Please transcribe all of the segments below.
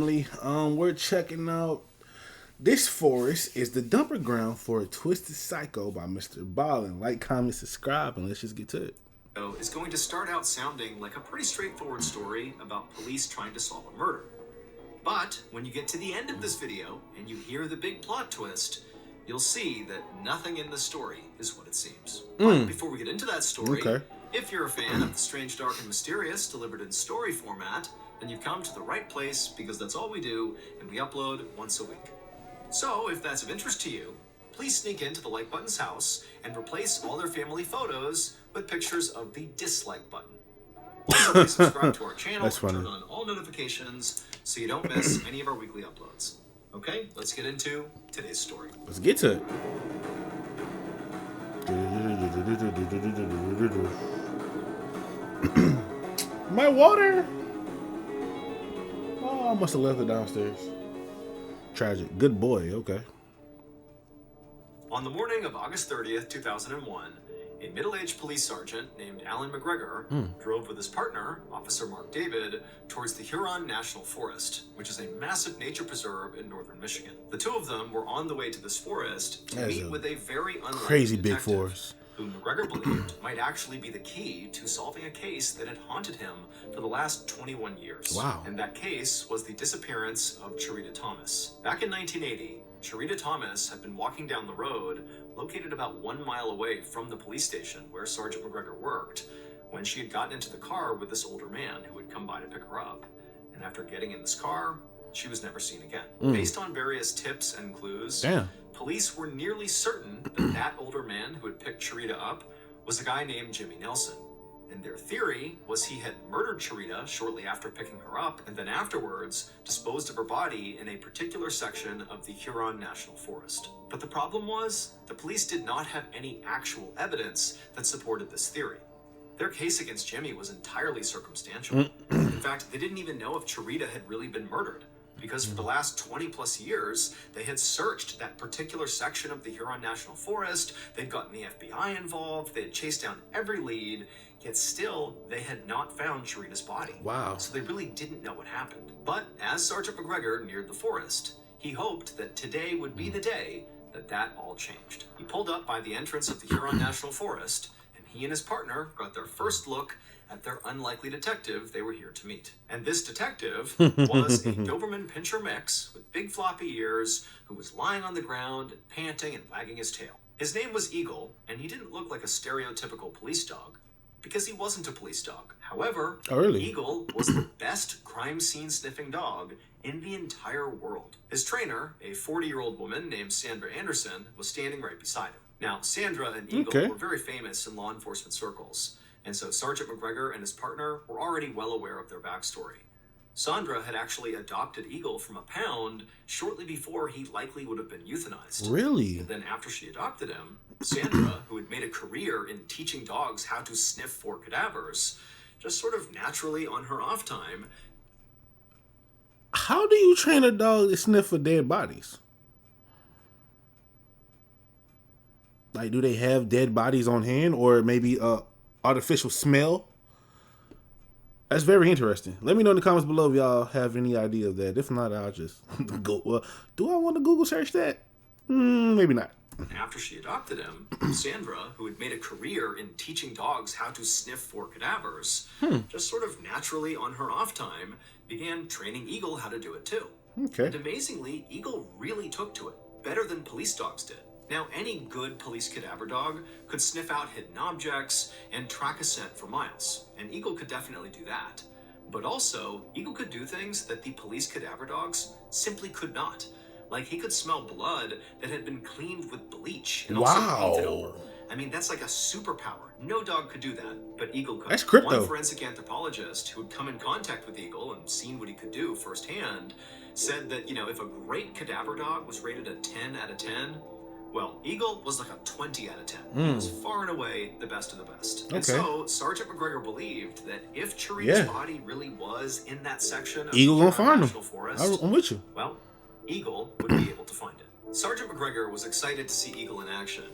We're checking out this forest is the dumping ground for a twisted psycho by Mr. Ballen. Like, comment, subscribe, and let's just get to it. Is going to start out sounding like a pretty straightforward story about police trying to solve a murder. But when you get to the end of this video and you hear the big plot twist, you'll see that nothing in the story is what it seems. But before we get into that story, if you're a fan of the strange, dark, and mysterious delivered in story format, then you've come to the right place because that's all we do, and we upload once a week. So if that's of interest to you, please sneak into the like button's house and replace all their family photos with pictures of the dislike button. Also, please subscribe to our channel and turn on all notifications so you don't miss any of our weekly uploads. Okay, let's get into today's story. Let's get to it. My water! Oh, I must have left it downstairs. Tragic. Good boy, okay. On the morning of August 30th, 2001, a middle-aged police sergeant named Alan McGregor drove with his partner, Officer Mark David, towards the Huron National Forest, which is a massive nature preserve in northern Michigan. The two of them were on the way to this forest to meet with a very unlikely crazy big detective, forest, who McGregor believed might actually be the key to solving a case that had haunted him for the last 21 years. Wow. And that case was the disappearance of Cherita Thomas. Back in 1980, Cherita Thomas had been walking down the road located about 1 mile away from the police station where Sergeant McGregor worked when she had gotten into the car with this older man who had come by to pick her up. And after getting in this car, she was never seen again. Based on various tips and clues, police were nearly certain that that older man who had picked Cherita up was a guy named Jimmy Nelson. And their theory was he had murdered Cherita shortly after picking her up, and then afterwards disposed of her body in a particular section of the Huron National Forest. But the problem was, the police did not have any actual evidence that supported this theory. Their case against Jimmy was entirely circumstantial. In fact, they didn't even know if Cherita had really been murdered, because for the last 20 plus years, they had searched that particular section of the Huron National Forest, they'd gotten the FBI involved, they had chased down every lead, yet still, they had not found Cherita's body. Wow. So they really didn't know what happened. But as Sergeant McGregor neared the forest, he hoped that today would be the day that all changed. He pulled up by the entrance of the Huron National Forest, and he and his partner got their first look at their unlikely detective they were here to meet. And this detective was a Doberman Pinscher mix with big floppy ears who was lying on the ground, panting and wagging his tail. His name was Eagle, and he didn't look like a stereotypical police dog, because he wasn't a police dog. However, Eagle was the best crime scene sniffing dog in the entire world. His trainer, a 40-year-old woman named Sandra Anderson, was standing right beside him. Now, Sandra and Eagle were very famous in law enforcement circles, and so Sergeant McGregor and his partner were already well aware of their backstory. Sandra had actually adopted Eagle from a pound shortly before he likely would have been euthanized. Really? And then after she adopted him, Sandra, who had made a career in teaching dogs how to sniff for cadavers, just sort of naturally on her off time. How do you train a dog to sniff for dead bodies? Like, do they have dead bodies on hand, or maybe artificial smell? That's very interesting. Let me know in the comments below if y'all have any idea of that. If not, I'll just go. Well, do I want to Google search that? Maybe not. After she adopted him, Sandra, who had made a career in teaching dogs how to sniff for cadavers, just sort of naturally on her off time, began training Eagle how to do it too. And amazingly, Eagle really took to it, better than police dogs did. Now, any good police cadaver dog could sniff out hidden objects and track a scent for miles, and Eagle could definitely do that. But also, Eagle could do things that the police cadaver dogs simply could not. Like, he could smell blood that had been cleaned with bleach and also painted over. I mean, that's like a superpower. No dog could do that, but Eagle could. That's crypto. One forensic anthropologist who had come in contact with Eagle and seen what he could do firsthand said that, if a great cadaver dog was rated a 10 out of 10, well, Eagle was like a 20 out of 10. He was far and away the best of the best. And so Sergeant McGregor believed that if Cherita's body really was in that section of Eagle the gonna find National him. Forest, I'm with you. well, Eagle would be able to find it. Sergeant McGregor was excited to see Eagle in action,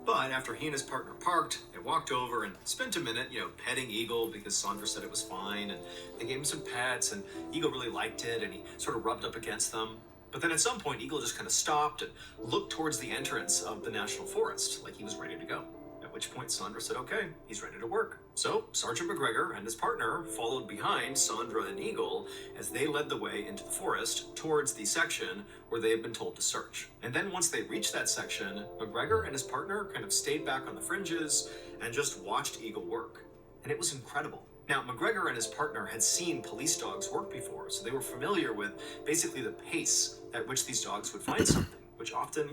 but after he and his partner parked at walked over and spent a minute, petting Eagle because Sandra said it was fine, and they gave him some pets, and Eagle really liked it, and he sort of rubbed up against them. But then at some point, Eagle just kind of stopped and looked towards the entrance of the National Forest, like he was ready to go. At which point Sandra said, okay, he's ready to work. So Sergeant McGregor and his partner followed behind Sandra and Eagle as they led the way into the forest towards the section where they had been told to search. And then once they reached that section, McGregor and his partner kind of stayed back on the fringes and just watched Eagle work. And it was incredible. Now, McGregor and his partner had seen police dogs work before, so they were familiar with basically the pace at which these dogs would find something, which often,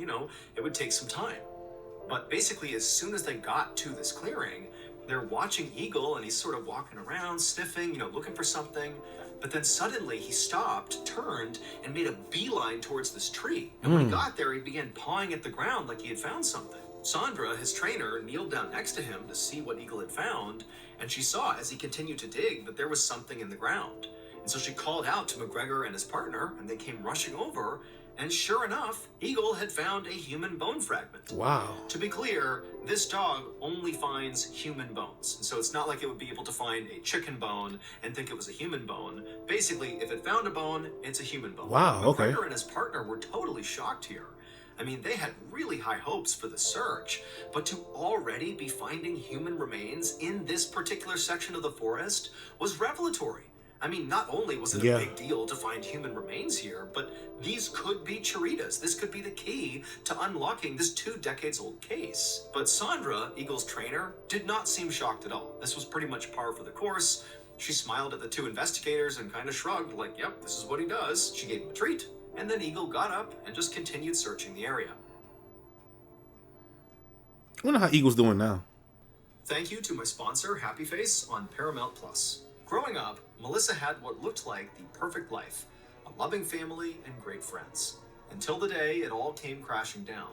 it would take some time. But basically, as soon as they got to this clearing, they're watching Eagle, and he's sort of walking around, sniffing, looking for something. But then suddenly he stopped, turned, and made a beeline towards this tree. And when he got there, he began pawing at the ground like he had found something. Sandra, his trainer, kneeled down next to him to see what Eagle had found, and she saw as he continued to dig that there was something in the ground. And so she called out to McGregor and his partner, and they came rushing over. And sure enough, Eagle had found a human bone fragment. Wow. To be clear, this dog only finds human bones. And so it's not like it would be able to find a chicken bone and think it was a human bone. Basically, if it found a bone, it's a human bone. Wow, okay. McGregor and his partner were totally shocked here. I mean, they had really high hopes for the search, but to already be finding human remains in this particular section of the forest was revelatory. I mean, not only was it a big deal to find human remains here, but these could be Chiritas. This could be the key to unlocking this 2-decades-old case. But Sandra, Eagle's trainer, did not seem shocked at all. This was pretty much par for the course. She smiled at the 2 investigators and kind of shrugged, like, yep, this is what he does. She gave him a treat. And then Eagle got up and just continued searching the area. I wonder how Eagle's doing now. Thank you to my sponsor, Happy Face, on Paramount Plus. Growing up, Melissa had what looked like the perfect life, a loving family and great friends. Until the day it all came crashing down,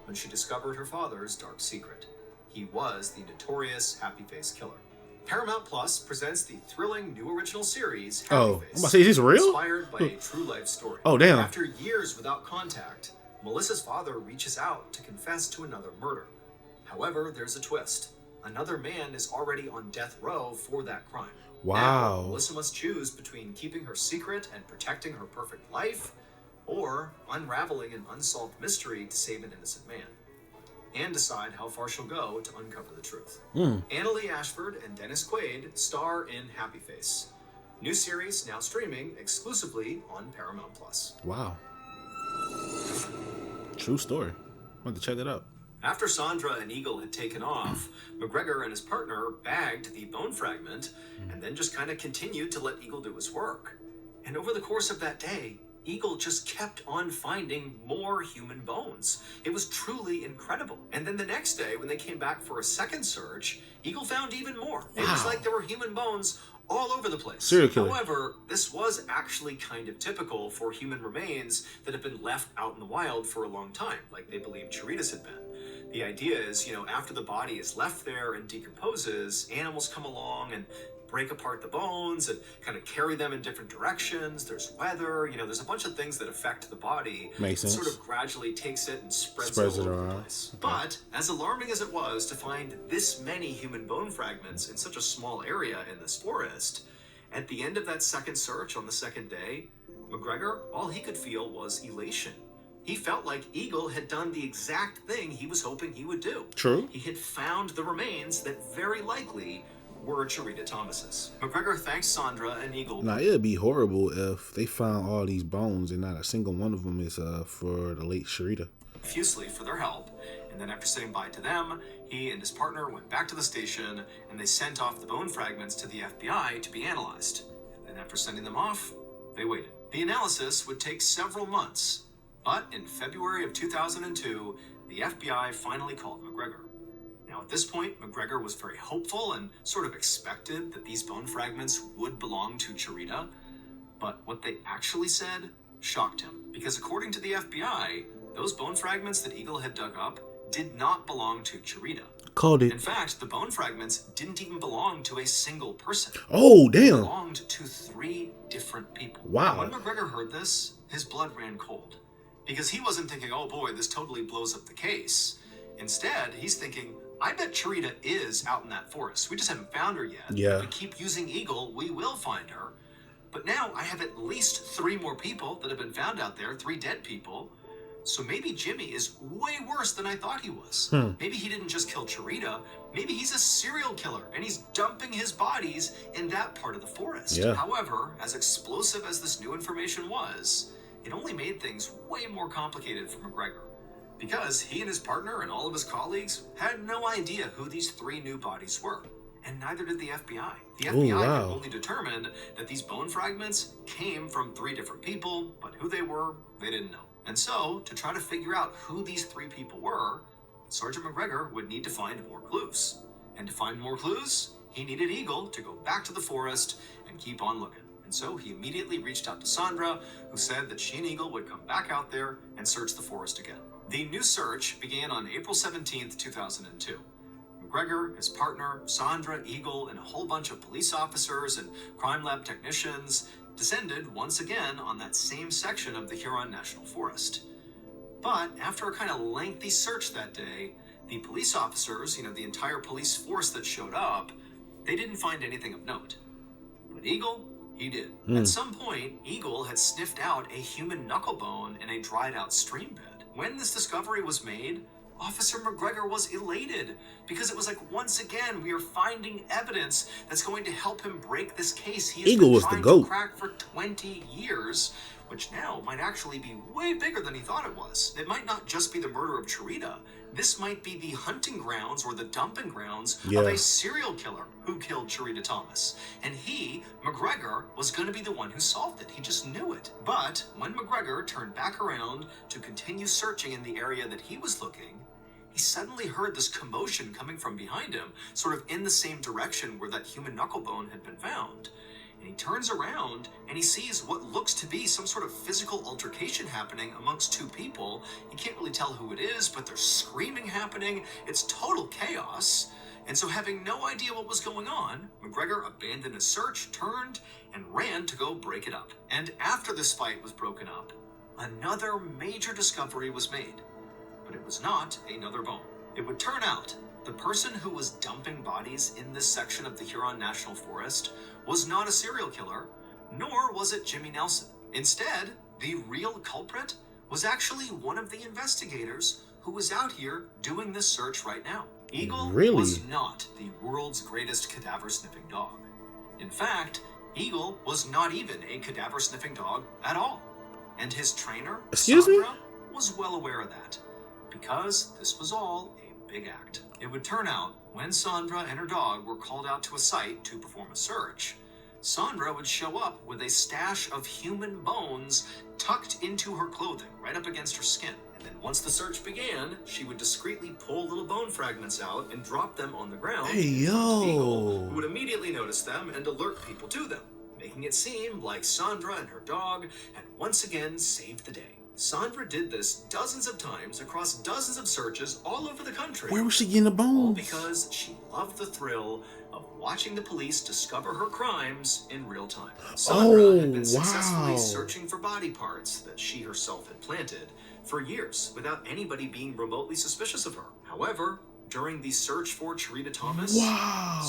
when she discovered her father's dark secret. He was the notorious Happy Face killer. Paramount Plus presents the thrilling new original series, Happy Face. I'm about to say, is this real? Inspired by a true life story. Oh, damn. After years without contact, Melissa's father reaches out to confess to another murder. However, there's a twist. Another man is already on death row for that crime. Wow. Now, Melissa must choose between keeping her secret and protecting her perfect life, or unraveling an unsolved mystery to save an innocent man, and decide how far she'll go to uncover the truth. Annalee Ashford and Dennis Quaid star in Happy Face. New series now streaming exclusively on Paramount Plus. Wow. True story. I'm going to check that out. After Sandra and Eagle had taken off, McGregor and his partner bagged the bone fragment and then just kind of continued to let Eagle do his work. And over the course of that day, Eagle just kept on finding more human bones. It was truly incredible. And then the next day, when they came back for a second search, Eagle found even more. It was like there were human bones all over the place. Serial killer. However, this was actually kind of typical for human remains that have been left out in the wild for a long time, like they believe Chiritas had been. The idea is, after the body is left there and decomposes, animals come along and break apart the bones and kind of carry them in different directions. There's weather, there's a bunch of things that affect the body. Makes sense. Sort of gradually takes it and spreads it all over the place. Okay. But as alarming as it was to find this many human bone fragments in such a small area in this forest, at the end of that second search on the second day, McGregor, all he could feel was elation. He felt like Eagle had done the exact thing he was hoping he would do. True. He had found the remains that very likely were Chirita Thomas's. McGregor thanks Sandra and Eagle. Now, it'd be horrible if they found all these bones and not a single one of them is for the late Chirita. Profusely for their help, and then after saying bye to them, he and his partner went back to the station and they sent off the bone fragments to the FBI to be analyzed. And then after sending them off, they waited. The analysis would take several months. But in February of 2002, the FBI finally called McGregor. Now at this point, McGregor was very hopeful and sort of expected that these bone fragments would belong to Chirita. But what they actually said shocked him. Because according to the FBI, those bone fragments that Eagle had dug up did not belong to Chirita. Called it. In fact, the bone fragments didn't even belong to a single person. Oh, damn. They belonged to 3 different people. Wow. And when McGregor heard this, his blood ran cold. Because he wasn't thinking, oh boy, this totally blows up the case. Instead, he's thinking, I bet Charita is out in that forest. We just haven't found her yet. Yeah. If we keep using Eagle, we will find her. But now I have at least 3 more people that have been found out there, 3 dead people. So maybe Jimmy is way worse than I thought he was. Maybe he didn't just kill Charita. Maybe he's a serial killer and he's dumping his bodies in that part of the forest. Yeah. However, as explosive as this new information was, it only made things way more complicated for McGregor. Because he and his partner and all of his colleagues had no idea who these 3 new bodies were. And neither did the FBI. The FBI wow. could only determine that these bone fragments came from 3 different people, but who they were, they didn't know. And so, to try to figure out who these 3 people were, Sergeant McGregor would need to find more clues. And to find more clues, he needed Eagle to go back to the forest and keep on looking. And so he immediately reached out to Sandra, who said that she and Eagle would come back out there and search the forest again. The new search began on April 17th, 2002. McGregor, his partner, Sandra, Eagle, and a whole bunch of police officers and crime lab technicians descended once again on that same section of the Huron National Forest. But after a kind of lengthy search that day, the police officers, the entire police force that showed up, they didn't find anything of note. But Eagle, he did. At some point, Eagle had sniffed out a human knuckle bone in a dried out stream bed. When this discovery was made, Officer McGregor was elated because it was like, once again, we are finding evidence that's going to help him break this case he has Eagle been was the trying GOAT. to crack for 20 years, which now might actually be way bigger than he thought it was. It might not just be the murder of Charita. This might be the hunting grounds or the dumping grounds of a serial killer who killed Charita Thomas. And he, McGregor, was going to be the one who solved it. He just knew it. But when McGregor turned back around to continue searching in the area that he was looking, he suddenly heard this commotion coming from behind him, sort of in the same direction where that human knuckle bone had been found. And he turns around and he sees what looks to be some sort of physical altercation happening amongst 2 people. He can't really tell who it is, but there's screaming happening. It's total chaos. And so, having no idea what was going on, McGregor abandoned his search, turned, and ran to go break it up. And after this fight was broken up, another major discovery was made. But it was not another bone. It would turn out the person who was dumping bodies in this section of the Huron National Forest was not a serial killer, nor was it Jimmy Nelson. Instead, the real culprit was actually one of the investigators who was out here doing this search right now. Eagle was not the world's greatest cadaver-sniffing dog. In fact, Eagle was not even a cadaver-sniffing dog at all. And his trainer, Sandra, was well aware of that, because this was all a big act. It would turn out, when Sandra and her dog were called out to a site to perform a search, Sandra would show up with a stash of human bones tucked into her clothing, right up against her skin. And then once the search began, she would discreetly pull little bone fragments out and drop them on the ground. Hey, yo! Eagle, who would immediately notice them and alert people to them, making it seem like Sandra and her dog had once again saved the day. Sandra did this dozens of times across dozens of searches all over the country. Where was she getting the bones? All because she loved the thrill of watching the police discover her crimes in real time. Sandra had been successfully searching for body parts that she herself had planted for years without anybody being remotely suspicious of her. However, during the search for Charita Thomas,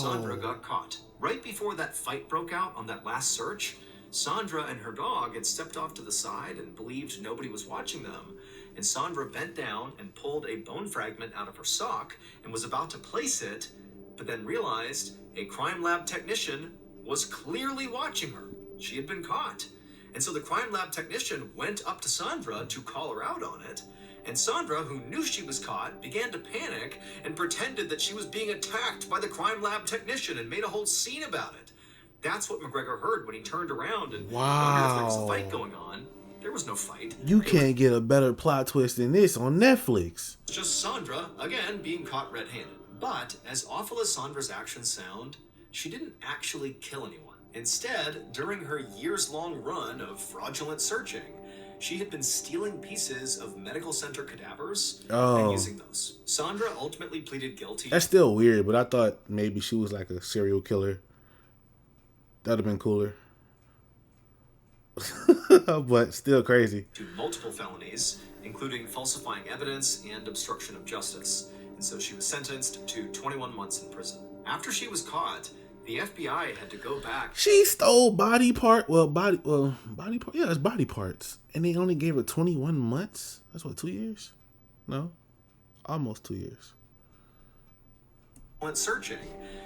Sandra got caught. Right before that fight broke out on that last search, Sandra and her dog had stepped off to the side and believed nobody was watching them, and Sandra bent down and pulled a bone fragment out of her sock and was about to place it, but then realized a crime lab technician was clearly watching her. She had been caught. And so the crime lab technician went up to Sandra to call her out on it, and Sandra, who knew she was caught, began to panic and pretended that she was being attacked by the crime lab technician and made a whole scene about it. That's what McGregor heard when he turned around and wondered if there was a fight going on. There was no fight. You can't get a better plot twist than this on Netflix. Just Sandra, again, being caught red-handed. But, as awful as Sandra's actions sound, she didn't actually kill anyone. Instead, during her years-long run of fraudulent searching, she had been stealing pieces of medical center cadavers and using those. Sandra ultimately pleaded guilty. That's still weird, but I thought maybe she was like a serial killer. That'd have been cooler. But still crazy. To multiple felonies, including falsifying evidence and obstruction of justice. and so she was sentenced to 21 months in prison. After she was caught, the FBI had to go back. She stole body part. Body part. Yeah, it's body parts, and they only gave her 21 months. That's what, 2 years? No, almost 2 years. Went searching.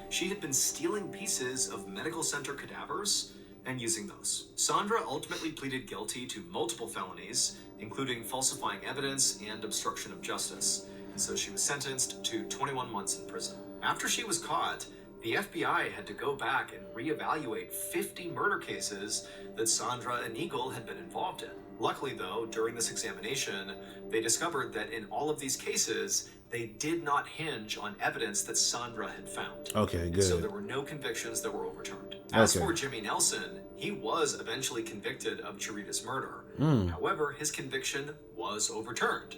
She had been stealing pieces of medical center cadavers and using those. Sandra ultimately pleaded guilty to multiple felonies, including falsifying evidence and obstruction of justice, and so she was sentenced to 21 months in prison. After she was caught, the FBI had to go back and reevaluate 50 murder cases that Sandra and Eagle had been involved in. Luckily, though, during this examination, they discovered that in all of these cases, they did not hinge on evidence that Sandra had found. Okay, good. And so there were no convictions that were overturned. As for Jimmy Nelson, he was eventually convicted of Cherita's murder. However, his conviction was overturned.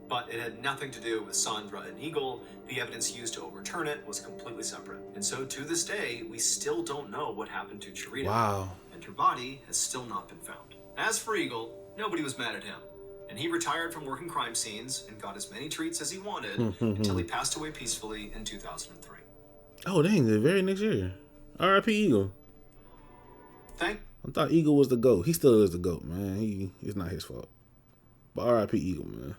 But it had nothing to do with Sandra and Eagle. The evidence used to overturn it was completely separate. And so to this day, we still don't know what happened to Cherita. Wow. And her body has still not been found. As for Eagle, nobody was mad at him. And he retired from working crime scenes and got as many treats as he wanted until he passed away peacefully in 2003. Oh, dang, the very next year. R.I.P. Eagle. I thought Eagle was the GOAT. He still is the GOAT, man. It's not his fault. But R.I.P. Eagle, man.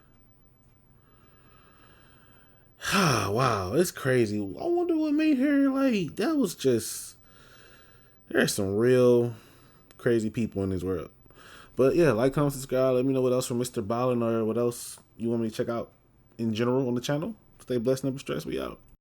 Wow, it's crazy. I wonder what made her, like, that was just... There's some real crazy people in this world. But yeah, like, comment, subscribe. Let me know what else from Mr. Ballen or what else you want me to check out in general on the channel. Stay blessed, never stressed. We out.